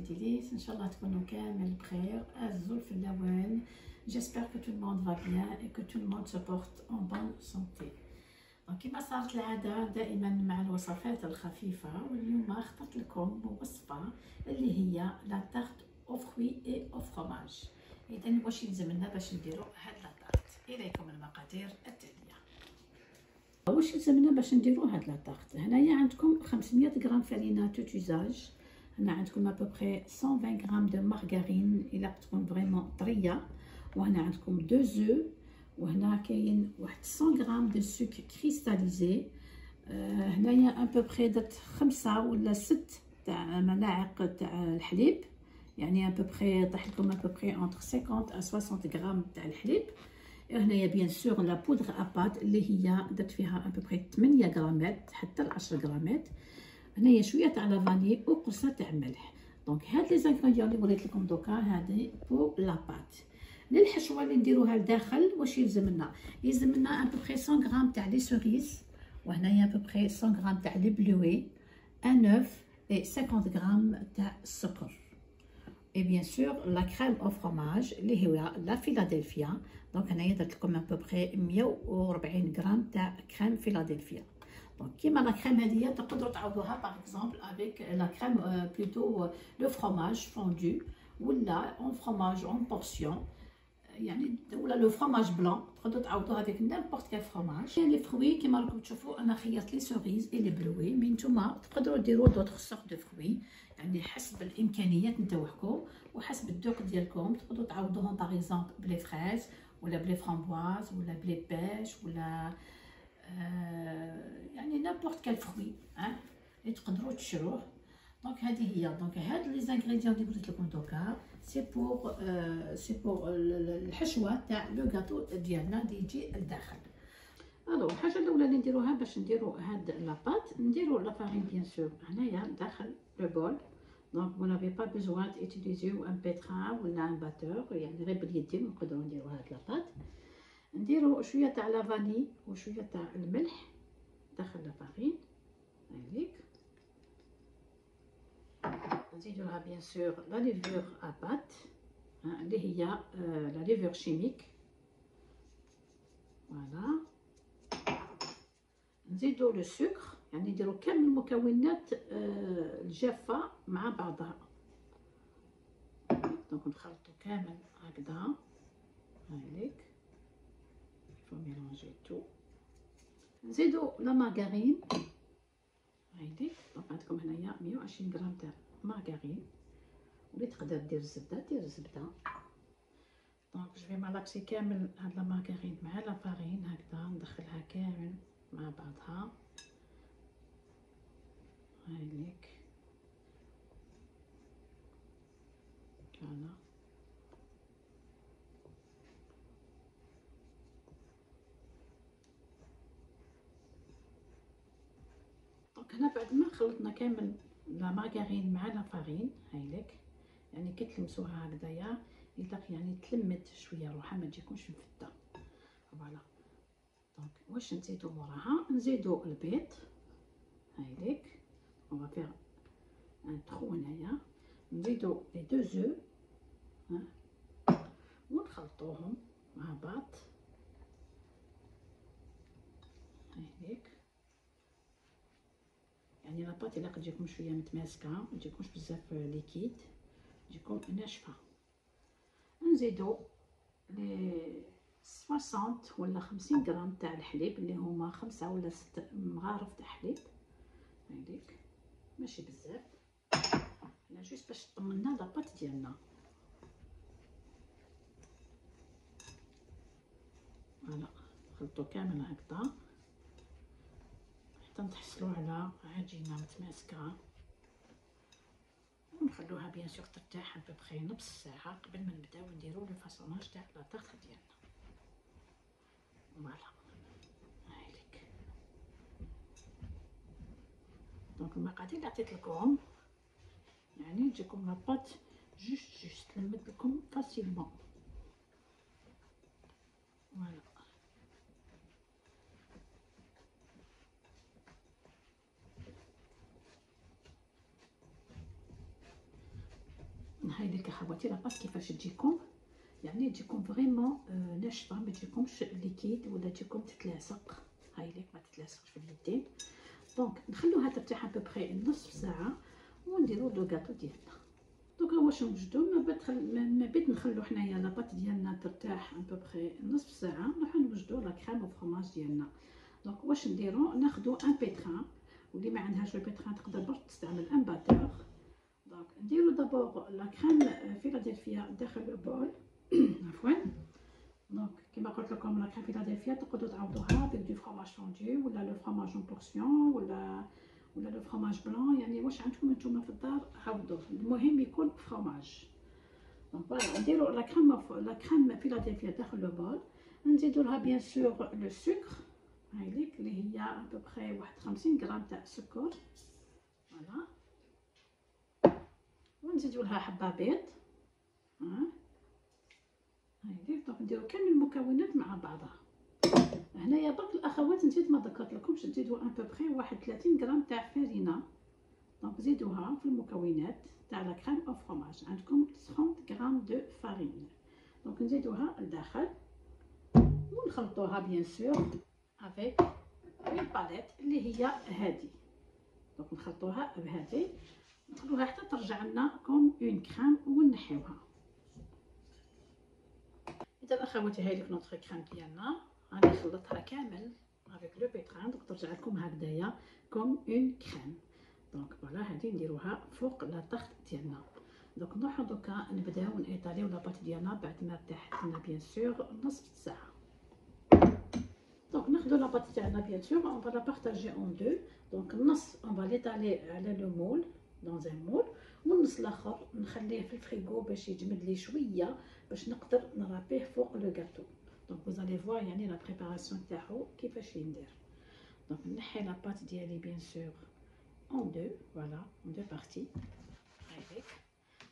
خواتي ديليس، ان شاء الله تكونوا كامل بخير. ازول في اللوان. جيسبر كو تو الموند فا بيان اي كو تو الموند سو بورت اون بون سونتي. كيما صارت العاده دائما مع الوصفات الخفيفه، واليوم اخترت لكم وصفه اللي هي لا تارت او فروي اي او فرomاج. اذا واش يلزم لنا باش نديرو هاد لا تارت؟ اليكم المقادير التاليه. واش يلزمنا باش نديرو هاد لا تارت؟ هنايا عندكم 500 غرام فرينه توت يوزاج، هنا عندكم ابوبري 120 غرام دو مارغارين الا تكون فريمون طريه، وهنا عندكم 2 زو، وهنا كاين واحد 100 غرام دو سكر كريستاليزي. هنايا ابوبري درت 5 ولا 6 تاع ملاعق تاع الحليب، يعني ابوبري طيح لكم ابوبري انتر 50 à 60 غرام تاع الحليب. هنايا بيان سور لا بودغ ابات اللي هي درت فيها ابوبري 8 غرامات حتى ل 10 غرامات. هنايا شويه تاع لافاني وقرصه تاع ملح. دونك هاد لي زانغريديون اللي وريت لكم دوكا هادي بور لا بات. للحشوه اللي نديروها لداخل واش يلزمنا؟ يلزمنا ابوبري 100 غرام تاع لي سوريس، وهنايا ابوبري 100 غرام تاع لي بلوي، ان اوف اي 50 غرام تاع السكر. et bien sûr la crème au fromage اللي هي لا فيلادلفيا. دونك هنايا درت لكم ابوبري 140 غرام تاع كريم فيلادلفيا. دونك كيما لا كريم هذه تقدروا تعوضوها باغ اكزومبل افيك لا كريم بلوتو لو فروماج فوندو، ولا اون فروماج اون بورسيون، يعني ولا لو فروماج بلان تقدروا تعوضوها هذيك نيمبورط كال فروماج. لي فروي كيما راكم تشوفوا انا خيرت لي سوريز اي لي بلوي، مي نتوما تقدروا ديروا دوطخ سورت دو فروي، يعني حسب الامكانيات نتاعكم وحسب الذوق ديالكم. تقدروا تعوضوهم باغ اكزومبل بلي فريز ولا بلي فرامبواز ولا بلي بيش ولا يعني نيمبورط كال فروي اللي تقدروا تشروه. دونك هذه هي. دونك هاد لي زانغريديون اللي قلت لكم دوكا سي بور الحشوه تاع لو غاتو ديالنا اللي يجي لداخل. الو الحاجه الاولى اللي نديروها باش نديرو هاد لاباط، نديرو لا فارين بيان سور هنايا داخل لو بول. دونك vous n'avez pas besoin d'utiliser un pétrin ولا un batteur، يعني غير باليدين نقدروا نديرو هاد لاباط. نديرو شويه تاع لافاني وشويه تاع الملح داخل لا فارين هذيك. نزيدو لها بيان سور لا ليفور ابات اللي هي لا ليفور شيميك. فوالا نزيدو لو سكر، يعني نديرو كامل المكونات الجافه مع بعضها. دونك نخلطو كامل هكذا هايليك فو ميلونجي تو. نزيدو لا مارغارين هايليك. دونك عندكم هنايا 120 غرام تاع مارغارين، واللي تقدر دير الزبده دير الزبده. دونك جو في مالاكسي كامل هاد لا مارغارين مع لا فارين هكذا، ندخلها كامل مع بعضها هايليك. فوالا دونك هنا بعد ما خلطنا كامل لا مارغارين مع لا فارين هايليك، يعني كي تلمسوها هكذايا يطلق يعني تلمت شويه روحها ما تجيكمش مفته. فوالا دونك واش نزيدو موراها؟ نزيدو البيض هايليك، اون فيغ ان ترو هنايا. نزيدو لي دو زو ونخلطوهم مع بعض هايليك. يعني لاباط الا تجيكم شويه متماسكه ما تجيكمش بزاف ليكيد، تجيكم ناشفه. نزيدو لي 60 ولا 50 غرام تاع الحليب اللي هما 5 ولا 6 مغارف تاع حليب هايليك، ماشي بزاف، لا جوست باش طمنا لاباط ديالنا. فوالا نخلطو كامل هكذا حتى نتحصلوا على عجينه متماسكه، ونخلوها بيان سور ترتاح ببخي نص ساعه قبل ما نبداو نديرو لو فاصوناج تاع لا طارت ديالنا. فوالا هايليك. دونك المقادير اللي عطيت لكم يعني تجيكم لاباط جوست تلمد لكم فاسيلمون. فوالا عرفتي لاباط كيفاش تجيكم، يعني تجيكم فريمون ناشفه، ما تجيكمش ليكيد ولا تجيكم تتلاصق. هاي ليك ما تتلاصقش في اليدين. دونك نخلوها ترتاح ببخي نصف ساعه ونديرو لو غاتو ديالنا. دونك واش نوجدو ما بيت نخلو حنايا لاباط ديالنا ترتاح ببخي نصف ساعه، نروحو نوجدو لا كريم وفرماج ديالنا. دونك واش نديرو، ناخدو ان بيتران، واللي ما عندهاش البيتران تقدر برك تستعمل ان باتور. دونك نديرو دابور لا كريم فيلادلفيا داخل البول عفوا. دونك كيما قلت لكم لا كريم فيلادلفيا تقدروا تعوضوها بديك دو فرماج فوندو ولا لو فرماج اون بورسيون ولا لو فرماج بلون، يعني واش عندكم نتوما في الدار عوضوه، المهم يكون فرماج. دونك فوالا نديرو لا كريم فيلادلفيا داخل لو بول، نزيدو لها بيان سور لو سكر، هاي ليك اللي هي ابوبخي واحد 50 غرام تاع السكر، فوالا. ونزيدو لها حبه بيض، هاي ليك. دونك نديرو كامل المكونات مع بعضها. هنايا برك الاخوات نسيت ما ذكرت لكمش، تزيدو ابوبخي واحد 30 غرام تاع فرينه. دونك زيدوها في المكونات تاع لا كريم او فرماج، عندكم 30 غرام دو فارين. دونك نزيدوها لداخل ونخلطوها بيان سور افيك اون باليت اللي هي هادي. دونك نخلطوها بهادي، نخلوها حتى ترجع لنا كوم اون كريم ونحيوها. اذا اخواتي هاي لك نوتر كريم ديالنا، غادي نخلطها كامل افيك لو بيتران، دونك ترجع لكم هكذايا كوم اون كريم. دونك فوالا هادي نديروها فوق لا طاخ ديالنا. دونك نروحو دوكا نبداو نيطاليو لاباط ديالنا بعد ما ارتاحت لنا بيان سور نصف ساعه. دونك ناخدو لاباط تاعنا بيان سور اون فا لا بارطاجي اون دو. دونك النص اون فا ليطالي على لو مول دون ان مول، والنص الاخر نخليه في الفريغو باش يجمد لي شويه باش نقدر نرابيه فوق لو غاتو. دونك فوزالي فوار يعني لا بريباراسيون تاعو كيفاش ندير. دونك نحي لاباط ديالي بيان سور اون دو، فوالا اون دو بارتي هايليك.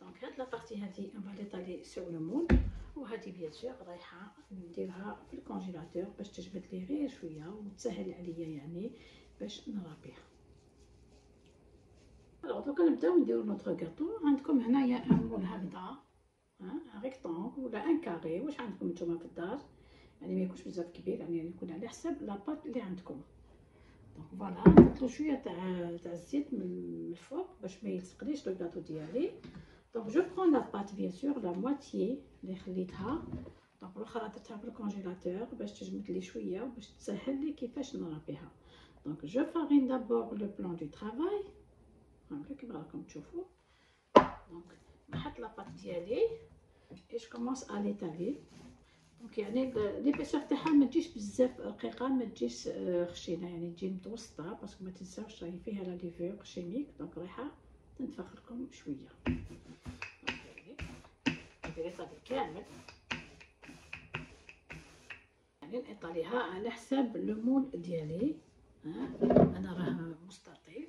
دونك هاد لا بارتي هادي اون فا ليطالي سور لو مول، وهادي بيان سور رايحه نديرها في الكونجيلاتور باش تجبد لي غير شويه وتسهل عليا يعني باش نرابيها. الوغ دوكا نبداو نديرو نوتر غاتو. عندكم هنايا ان مول هكذا، ان ريكتونغ ولا ان كاري، واش عندكم نتوما في الدار، يعني ما يكونش بزاف كبير، يعني يكون على حساب لاباط اللي عندكم. دونك فوالا نحطلو شويه تاع الزيت من الفوق باش ما يلصقليش لو غاتو ديالي. دونك جو برون لاباط بيان سور لا مواتيي اللي خليتها، دونك الاخرى درتها في الكونجيلاتور باش تجمد لي شويه وباش تسهل لي كيفاش نرابيها. دونك جو فارين دابور لو بلان دو طرافاي هاكا كيما راكم تشوفوا. دونك نحط لاباط ديالي اي جو كومونس ا ليطالي. دونك يعني ليبيسور تاعها ما تجيش بزاف رقيقه، ما تجيش خشينه، يعني تجي متوسطه باسكو ما تنساوش راهي فيها لا ليفور شيميك. دونك رايحه تنتفخ لكم شويه. ندير ليطالي كامل، يعني نطاليها على حساب لو مول ديالي. انا راه مستطيل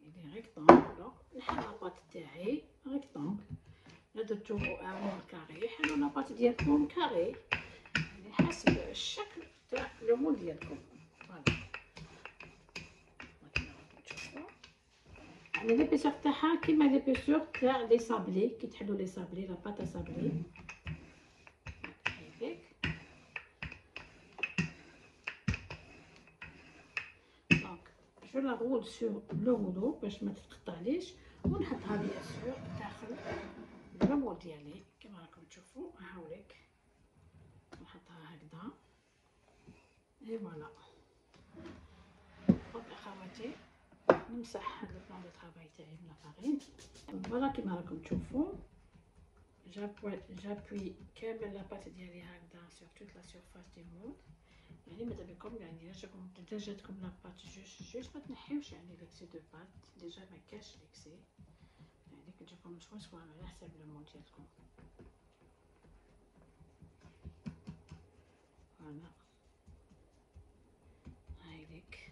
يعني ريكتونغ. دونك نحل لاباط تاعي ريكتونغ. لا درتو مول كاري، حلو لاباط ديالكم كاري يعني حسب الشكل تاع لو مول ديالكم. فوالا كيما راكم تشوفوا، يعني ليبيسور تاعها كيما ليبيسور تاع لي صابلي، كي تحلو لي صابلي لاباط صابلي هكاك. دونك جو لا رول سور لو مولو باش ما تتقطعليش، ونحطها بيان سور داخل لو مول ديالي كيما راكم تشوفوا. هاوليك نحطها هكذا اي فوالا. دونك اخواتي نمسح هاد البلان دو طرافاي تاعي بلا فارين. فوالا كيما راكم تشوفوا جابوي كامل لاباط ديالي هكذا سور توت لا سيرفاس دي مول. يعني ماذا بكم يعني اذا جاتكم لاباط جوست ما تنحيوش يعني ليكسي دو بات، ديجا ما كاش ليكسي، يعني كتجيكم شويه على حساب لو مول ديالكم. فوالا هايليك.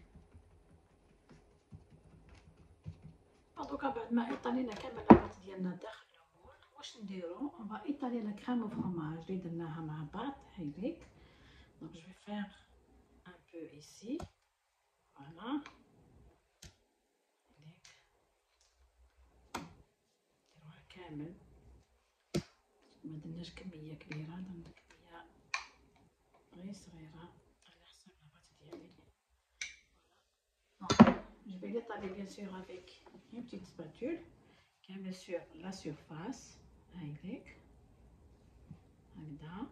دوكا بعد ما ايطالينا كامل لاباط ديالنا داخل المول، واش نديرو؟ اون فا ايطالي لا كريم وفرماج اللي درناها مع بعض هايليك. دونك جو في فير ان بو ايسي، فوالا هايليك نديروها كامل. ما درناش كميه كبيره، درنا كميه غير صغيره على حسب الباط ديالي. Je vais l'étaler bien sûr avec une petite spatule كامل sur la surface هكذاك هكذا.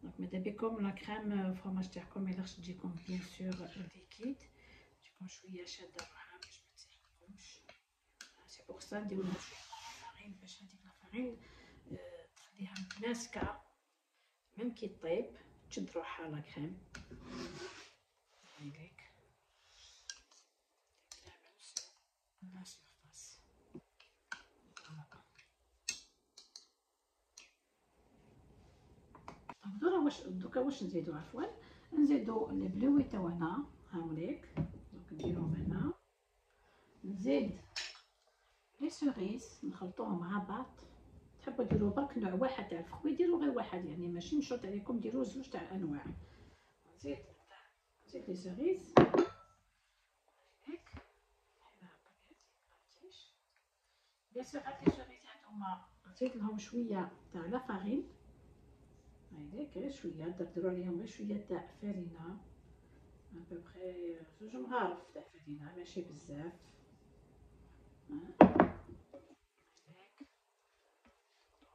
دونك ماذا بكم لا كريم فرماج تاعكم ميلاش تجيكم بيان سور ليكيد، تجيكم شويه شاده روحها باش ما تسيحكمش. سي بوغ سا نديرو لها شويه فارين باش هذيك لا فارين تخليها متماسكه ميم كي طيب تشد روحها لا كريم هكذاك كامل sur la surface. دوكا واش نزيدو، عفوا نزيدو البلوي تاعنا هاوليك. دونك نديروهم هنا، نزيد لي سوريس نخلطوهم مع بعض. تحبوا ديروا برك نوع واحد تاع الفخوي ديروا غير واحد، يعني ماشي نشوط عليكم ديروا زوج تاع انواع. نزيد لي سوريس هيك بيان سور. هاد لي سوريس هادوما نزيد لهم شويه تاع لا فارين هكذاك، غير شويه دردروا عليهم غير شويه تاع فرينه ابوبخي زوج مغارف تاع فرينه ماشي بزاف هكذاك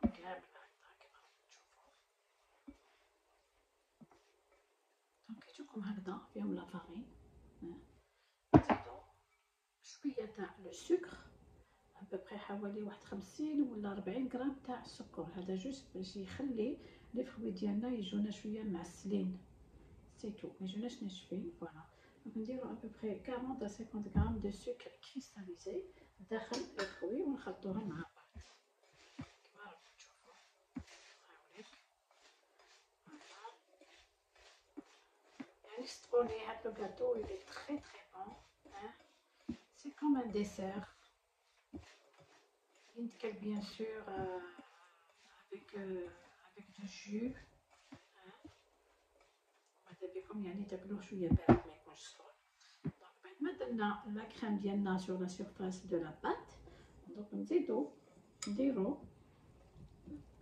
كامل هكذا كيما تشوفوا. دونك يجوكم هكذا فيهم لا فارين. نزيدو شويه تاع لو سكر ابوبخي حوالي واحد 50 ولا 40 غرام تاع السكر. هذا جوست باش يخلي لي فروي ديالنا يجونا شويه معسلين سيتو، ما يجوناش ناشفين. فوالا دونك نديرو ابوبخي 40 à 50 غرام دو سكر كريستاليزي داخل لي فروي ونخلطوهم مع بعض كيما راكم تشوفوا. هاوليك يعني ستروني هاد لو غاتو il est très très bon hein. C'est comme un dessert. ينتكل bien sûr avec du jus. ماذا بكم يعني تاكلوه شويه بارد ما يكونش سخون. دونك بعد ما درنا لا كريم ديالنا sur la surface de la pâte، دونك نديرو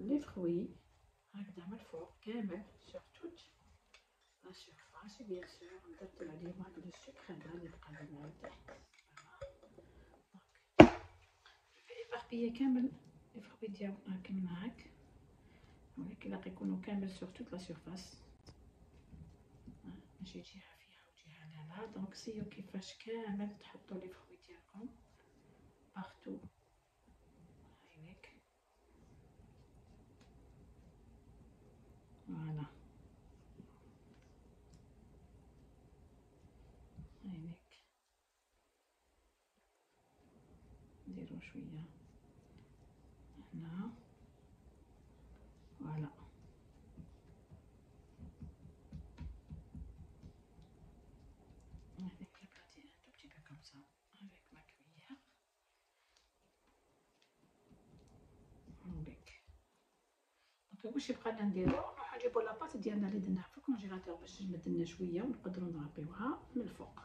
لي فروي هكذا من الفوق كامل sur toute la surface. بيان سور ندرتو عليهم هاد لو سكر هذا اللي بقى لنا لتحت. إباربيي كامل لي فروي ديالنا كيما هاك، ولكن لا يكونوا كامل sur toute la surface ماشي جهه فيها وجهه لا. دونك سيو كيفاش كامل تحطوا لي فروي ديالكم بارتو هايليك. فوالا هايليك نديرو شويه هنا. فوالا هذيك البلاتي ان تو بتي بو كوم سا افيك ما كويير هاوليك. دونك واش يبقى لنا نديرو، نروحو نجيبو لاباط ديالنا اللي درناها في الكونجيلاتور باش تجمد لنا شويه ونقدروا نرابيوها من الفوق.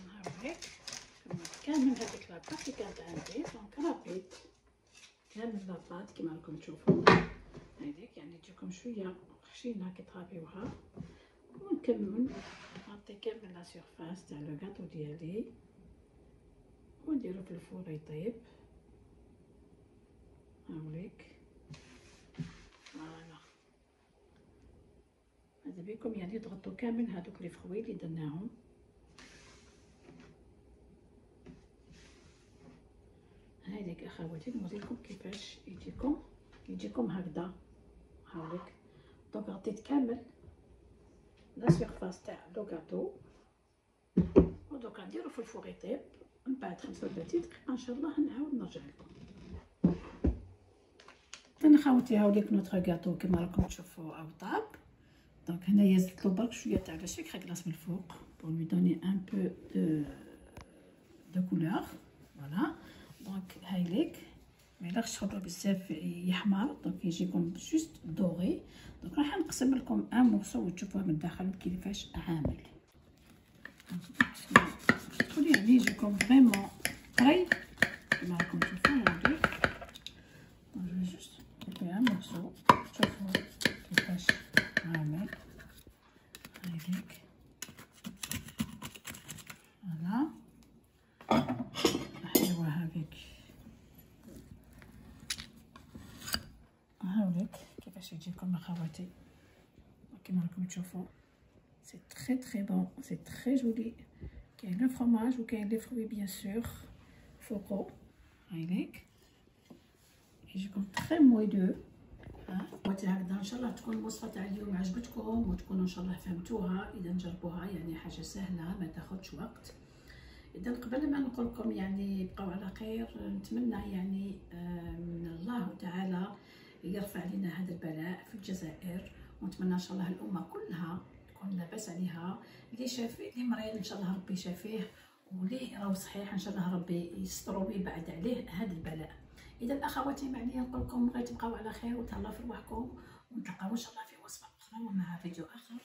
هاوليك كامل هذيك لاباط اللي كانت عندي. دونك رابيت كامل لاباط كيما راكم تشوفوا هذيك، يعني تجيكم شويه خشينه كي ترابيوها. ونكمل نغطي كامل لا سيرفاس تاع لو غاتو ديالي ونديرو في الفور يطيب. هاوليك فوالا ماذا بيكم يعني تغطوا كامل هذوك لي فروي اللي درناهم. هذيك اخواتي نوريكم كيفاش يجيكم هكذا. هاوليك دونك غطيت كامل لا سيرفاس تاع لو غاتو ودوكا نديرو في الفور يطيب. من بعد 35 دقيقه ان شاء الله نعاود نرجع لكم. انا خواتي هاوليك نوتر غاتو كيما راكم تشوفوا او طاب. دونك هنايا زدت له برك شويه تاع لا سكر غلاس من الفوق pour lui donner un peu de couleur. فوالا دونك هايليك ما يلاقش تخلطوا بزاف يحمر. دونك يجيكم جوست دوغي. دونك راح نقسم لكم ان مورسو وتشوفوه من الداخل كيفاش عامل. يعني يجيكم فريمون طري باش يجيكم اخواتي كيما راكم تشوفوا. سي تري بون، سي تري جولي. كاين لو فرomاج وكاين لي فروي بيان سور فوقو، هايليك يجيكم تري مويدو. خواتي هكذا ان شاء الله تكون الوصفه تاع اليوم عجبتكم وتكونوا ان شاء الله فهمتوها. اذا جربوها، يعني حاجه سهله ما تاخذش وقت. اذا قبل ما نقول لكم يعني بقاو على خير، نتمنى يعني من الله تعالى يرفع لنا هذا البلاء في الجزائر، ونتمنى ان شاء الله الامه كلها تكون لاباس عليها. اللي شافيه اللي مريض ان شاء الله ربي يشافيه، واللي راهو صحيح ان شاء الله ربي يستر ويبعد عليه هذا البلاء. اذا اخواتي معني نقول لكم غير تبقاو على خير وتهلاو في رواحكم، ونتلاقاو ان شاء الله في وصفه اخرى ومع فيديو اخر.